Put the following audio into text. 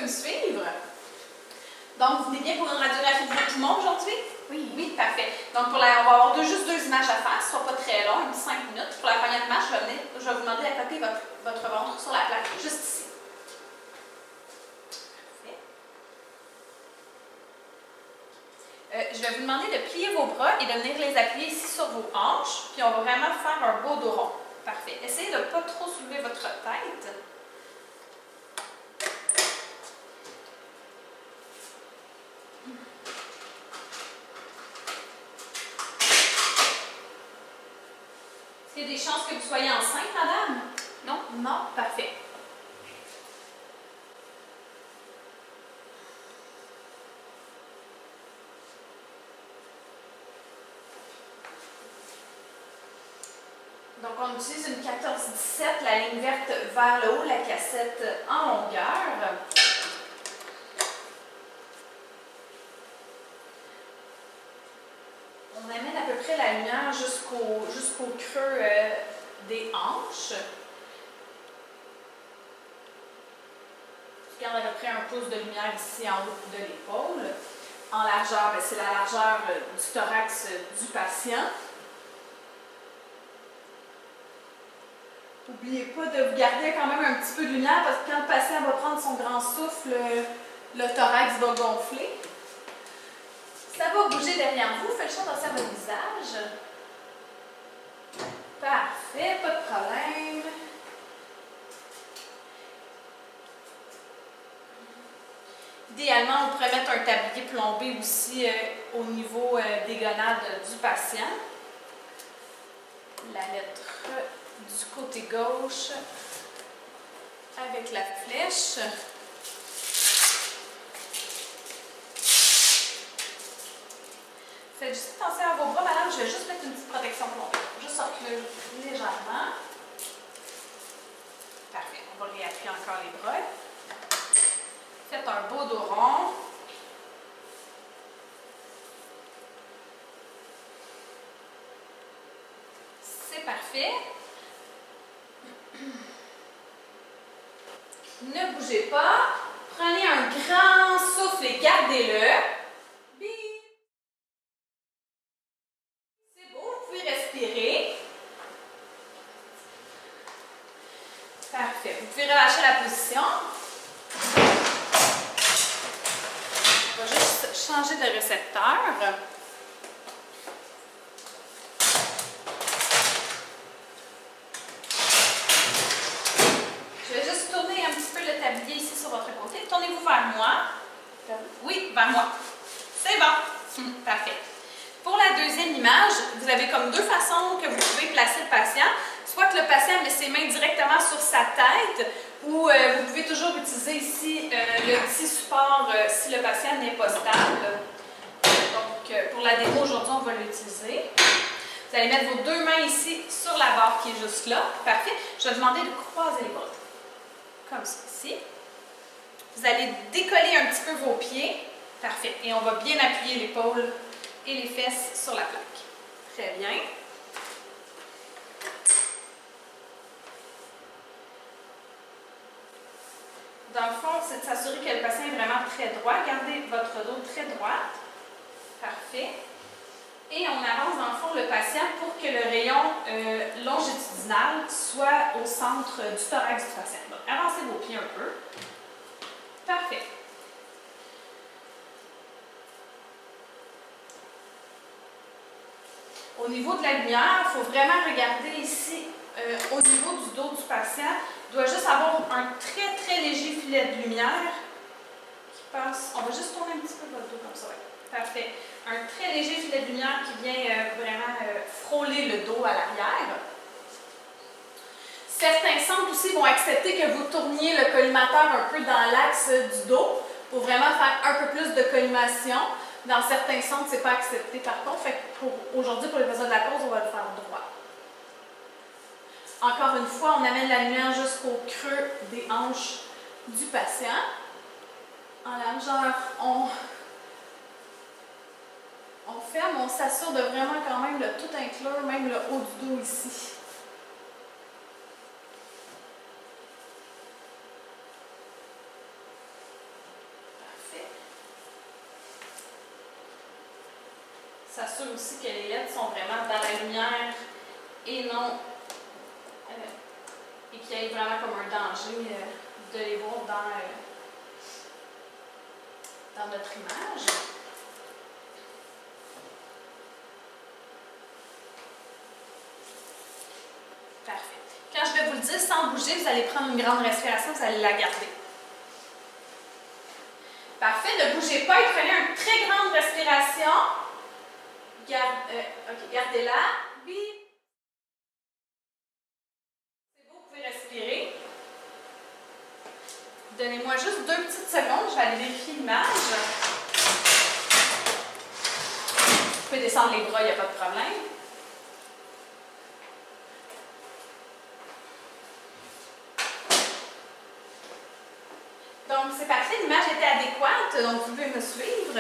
me suivre? Donc, vous venez bien pour une radiographie de vos poumons aujourd'hui? Oui. Oui, parfait. Donc, on va avoir juste deux images à faire. Ce ne sera pas très long, une 5 minutes. Pour la première image, je vais vous demander d'accoter votre ventre sur la plaque, juste ici. Je vais vous demander de plier vos bras et de venir les appuyer ici sur vos hanches. Puis, on va vraiment faire un beau dos rond. Parfait. Essayez de ne pas trop soulever votre tête. Est-ce qu'il y a des chances que vous soyez enceinte, madame? Non? Non? Parfait. Donc, on utilise une 14-17, la ligne verte vers le haut, la cassette en longueur. On amène à peu près la lumière jusqu'au creux des hanches. Je garde à peu près un pouce de lumière ici en haut de l'épaule. En largeur, c'est la largeur du thorax du patient. N'oubliez pas de vous garder quand même un petit peu de lumière parce que quand le patient va prendre son grand souffle, le thorax va gonfler. Ça va bouger derrière vous. Faites le choix d'observer votre visage. Parfait, pas de problème. Idéalement, on pourrait mettre un tablier plombé aussi au niveau des gonades du patient. La lettre du côté gauche avec la flèche. Faites juste attention à vos bras, madame. Je vais juste mettre une petite protection plombée. Juste reculer légèrement. Parfait. On va réappuyer encore les bras. Faites un beau dos rond. C'est parfait. Ne bougez pas. Prenez un grand souffle et gardez-le. C'est beau, vous pouvez respirer. Parfait. Vous pouvez relâcher la position. On va juste changer de récepteur. Je vais juste tourner un petit peu le tablier ici sur votre côté. Tournez-vous vers moi. Oui, vers moi. C'est bon. Parfait. Pour la deuxième image, vous avez comme deux façons que vous pouvez placer le patient. Soit que le patient met ses mains directement sur sa tête, ou vous pouvez toujours utiliser ici le petit support si le patient n'est pas stable. Donc, pour la démo aujourd'hui, on va l'utiliser. Vous allez mettre vos deux mains ici sur la barre qui est juste là. Parfait. Je vais vous demander de croiser les bras. Comme ceci. Vous allez décoller un petit peu vos pieds. Parfait. Et on va bien appuyer l'épaule et les fesses sur la plaque. Très bien. Dans le fond, c'est de s'assurer que le patient est vraiment très droit. Gardez votre dos très droit. Parfait. Et on avance dans le fond le patient pour que le rayon longitudinal soit au centre du thorax du patient. Donc, avancez vos pieds un peu. Parfait. Au niveau de la lumière, il faut vraiment regarder ici, au niveau du dos du patient. Il doit juste avoir un très très léger filet de lumière qui passe. On va juste tourner un petit peu votre dos comme ça. Ouais. Parfait. Un très léger filet de lumière qui vient vraiment frôler le dos à l'arrière. Certains centres aussi vont accepter que vous tourniez le collimateur un peu dans l'axe du dos pour vraiment faire un peu plus de collimation. Dans certains centres, ce n'est pas accepté par contre. Fait que aujourd'hui, pour les besoins de la pause, on va le faire droit. Encore une fois, on amène la lumière jusqu'au creux des hanches du patient. En largeur, on ferme, on s'assure de vraiment quand même le tout inclure, même le haut du dos ici. s'assure aussi que les LED sont vraiment dans la lumière et non et qu'il y ait vraiment comme un danger de les voir dans notre image. Parfait. Quand je vais vous le dire sans bouger, vous allez prendre une grande respiration, vous allez la garder. Parfait, ne bougez pas et prenez une très grande respiration. Gardez-la. Oui. C'est beau, vous pouvez respirer. Donnez-moi juste 2 petites secondes, je vais aller vérifier l'image. Vous pouvez descendre les bras, il n'y a pas de problème. Donc, c'est parfait, l'image était adéquate, donc vous pouvez me suivre.